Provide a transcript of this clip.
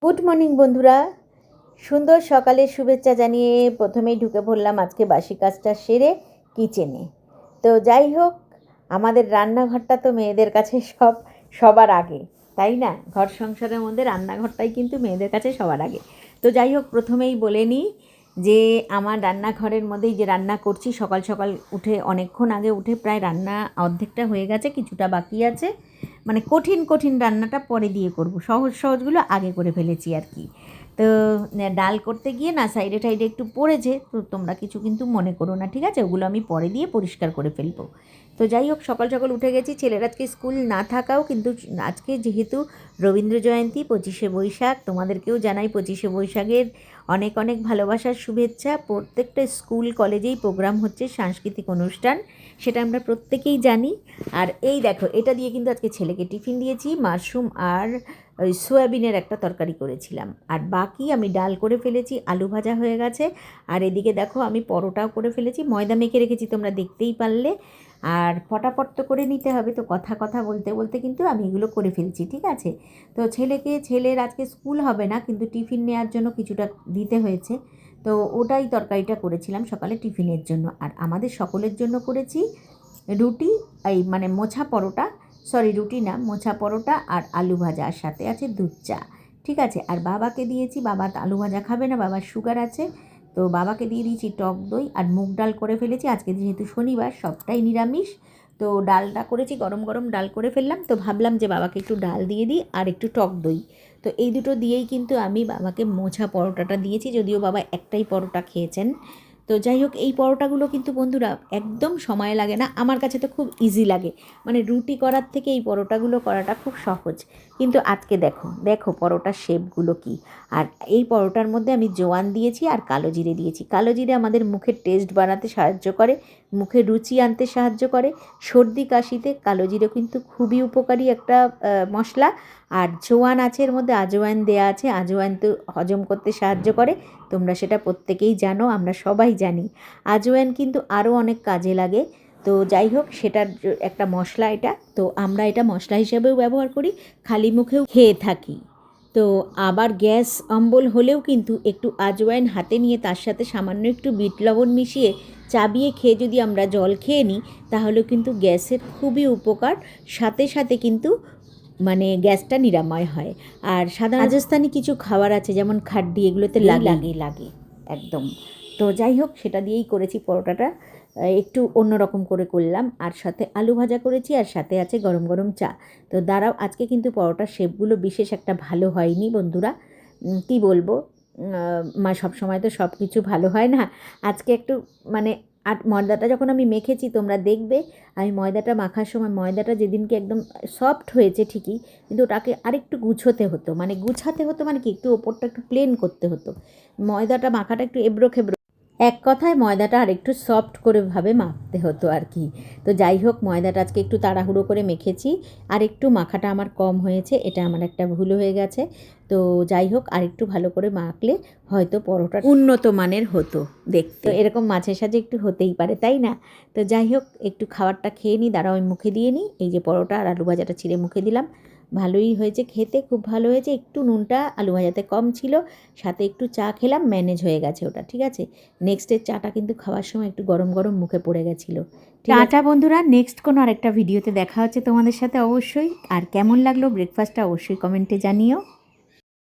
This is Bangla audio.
গুড মর্নিং বন্ধুরা, সুন্দর সকালের শুভেচ্ছা জানিয়ে প্রথমেই ঢুকে পড়লাম আজকে বাসি কাজটা সেরে কিচেনে। তো যাই হোক, আমাদের রান্নাঘরটা তো মেয়েদের কাছে সবার আগে, তাই না? ঘর সংসারের মধ্যে রান্নাঘরটাই কিন্তু মেয়েদের কাছে সবার আগে। তো যাই হোক, প্রথমেই বলে নিই যে আমার রান্নাঘরের মধ্যেই যে রান্না করছি, সকাল সকাল উঠে অনেকক্ষণ আগে উঠে প্রায় রান্না অর্ধেকটা হয়ে গেছে, কিছুটা বাকি আছে। মানে কঠিন কঠিন রান্নাটা পরে দিয়ে করব, সহজ সহজগুলো আগে করে ফেলেছি আর কি। তো ডাল করতে গিয়ে না সাইডে টাইডে একটু পড়েছে, তো তোমরা কিছু কিন্তু মনে করো না, ঠিক আছে? ওগুলো আমি পরে দিয়ে পরিষ্কার করে ফেলবো। তো যাই হোক, সকাল সকাল উঠে গেছি। ছেলের আজকে স্কুল না থাকাও কিন্তু আজকে যেহেতু রবীন্দ্র জয়ন্তী, 25শে বৈশাখ, তোমাদেরকেও জানাই 25শে বৈশাখের অনেক অনেক ভালোবাসার শুভেচ্ছা। প্রত্যেকটা স্কুল কলেজেই প্রোগ্রাম হচ্ছে, সাংস্কৃতিক অনুষ্ঠান, সেটা আমরা প্রত্যেকেই জানি। আর এই দেখো, এটা দিয়ে কিন্তু আজকে ছেলেকে টিফিন দিয়েছি। মাশরুম আর ওই সয়াবিনের একটা তরকারি করেছিলাম, আর বাকি আমি ডাল করে ফেলেছি, আলু ভাজা হয়ে গেছে। আর এদিকে দেখো আমি পরোটাও করে ফেলেছি, ময়দা মেখে রেখেছি, তোমরা দেখতেই পারলে। আর ফটাফট তো করে নিতে হবে, তো কথা কথা বলতে বলতে কিন্তু আমি এগুলো করে ফেলছি, ঠিক আছে? তো ছেলের আজকে স্কুল হবে না, কিন্তু টিফিন নেওয়ার জন্য কিছুটা দিতে হয়েছে, তো ওটাই তরকারিটা করেছিলাম সকালে টিফিনের জন্য। আর আমাদের সকলের জন্য করেছি রুটি, এই মানে মোছা পরোটা, সরি রুটি না, মোছা পরোটা আর আলু ভাজা, আর সাথে আছে দুধ চা, ঠিক আছে? আর বাবাকে দিয়েছি, বাবা আলু ভাজা খাবে না, বাবার সুগার আছে, তো বাবাকে দিয়ে দিয়েছি টক দই আর মুগ ডাল করে ফেলেছি। আজকে যেহেতু শনিবার, সবটাই নিরামিষ, তো ডালটা করেছি, গরম গরম ডাল করে ফেললাম। তো ভাবলাম যে বাবাকে একটু ডাল দিয়ে দিই আর একটু টক দই, তো এই দুটো দিয়েই কিন্তু আমি বাবাকে মোছা পরোটাটা দিয়েছি, যদিও বাবা একটাই পরোটা খেয়েছেন। তো যাই হোক, এই পরোটাগুলো কিন্তু বন্ধুরা একদম সময় লাগে না, আমার কাছে তো খুব ইজি লাগে। মানে রুটি করার থেকে এই পরোটাগুলো করাটা খুব সহজ। কিন্তু আজকে দেখো দেখো পরোটার শেপগুলো কী। আর এই পরোটার মধ্যে আমি জোয়ান দিয়েছি আর কালো জিরে দিয়েছি। কালো জিরে আমাদের মুখের টেস্ট বাড়াতে সাহায্য করে, মুখে রুচি আনতে সাহায্য করে। সর্দি কাশিতে কালো জিরে কিন্তু খুবই উপকারী একটা মশলা। আর জোয়ান আছে এর মধ্যে, আজওয়াইন দেয়া আছে, আজওয়াইন তো হজম করতে সাহায্য করে, তোমরা সেটা প্রত্যেকেই জানো, আমরা সবাই জানি। আজওয়াইন কিন্তু আরও অনেক কাজে লাগে। তো যাই হোক, সেটার একটা মশলা এটা, তো আমরা এটা মশলা হিসেবেও ব্যবহার করি, খালি মুখেও খেয়ে থাকি। তো আবার গ্যাস অম্বল হলেও কিন্তু একটু আজওয়াইন হাতে নিয়ে তার সাথে সামান্য একটু বিট লবণ মিশিয়ে চাবিয়ে খেয়ে যদি আমরা জল খেয়ে নিই, তাহলেও কিন্তু গ্যাসের খুবই উপকার, সাথে সাথে কিন্তু মানে গ্যাসটা নিরাময় হয়। আর সাধারণ রাজস্থানি কিছু খাবার আছে যেমন খাড্ডি, এগুলোতে লাগে একদম। তো যাই হোক, সেটা দিয়েই করেছি পরোটাটা, একটু অন্যরকম করে করলাম। আর সাথে আলু ভাজা করেছি, আর সাথে আছে গরম গরম চা। তো দাঁড়াও, আজকে কিন্তু পরোটার শেপগুলো বিশেষ একটা ভালো হয়নি বন্ধুরা, কি বলবো, সব সময় তো সব কিছু ভালো হয় না। আজকে একটু মানে ময়দাটা যখন আমি মেখেছি, তোমরা দেখবে আমি ময়দাটা মাখার সময়, ময়দাটা যেদিনকে একদম সফট হয়েছে ঠিকই, কিন্তু ওটাকে আরেকটু গুছাতে হতো, মানে কি, একটু ওপরটা একটু প্লেন করতে হতো, ময়দাটা মাখাটা একটু এবড়ো খেবড়ো, এক কথায় ময়দাটা আরেকটু সফট করে ভাবে মাখতে হতো আর কি। তো যাই হোক, ময়দাটা আজকে একটু তাড়াহুড়ো করে মেখেছি, আর একটু মাখাটা আমার কম হয়েছে, এটা আমার একটা ভুল হয়ে গেছে। তো যাই হোক, আর একটু ভালো করে মাখলে হয়তো পরোটা উন্নত মানের হতো দেখতে। তো এরকম মাঝে সাঝে একটু হতেই পারে, তাই না? তো যাই হোক, একটু খাবারটা খেয়ে নিই, দাঁড়াও আমি মুখে দিয়ে নিই। এই যে পরোটা আর আলু ভাজাটা ছিঁড়ে মুখে দিলাম, ভালোই হয়েছে খেতে, খুব ভালো হয়েছে। একটু নুনটা আলু ভাজাতে কম ছিল, সাথে একটু চা খেলাম, ম্যানেজ হয়ে গেছে ওটা, ঠিক আছে? নেক্সটের চাটা কিন্তু খাওয়ার সময় একটু গরম গরম মুখে পড়ে গেছিলো। টাটা বন্ধুরা, নেক্সট কোনো আরেকটা ভিডিওতে দেখা হচ্ছে তোমাদের সাথে অবশ্যই। আর কেমন লাগলো ব্রেকফাস্টটা অবশ্যই কমেন্টে জানিও।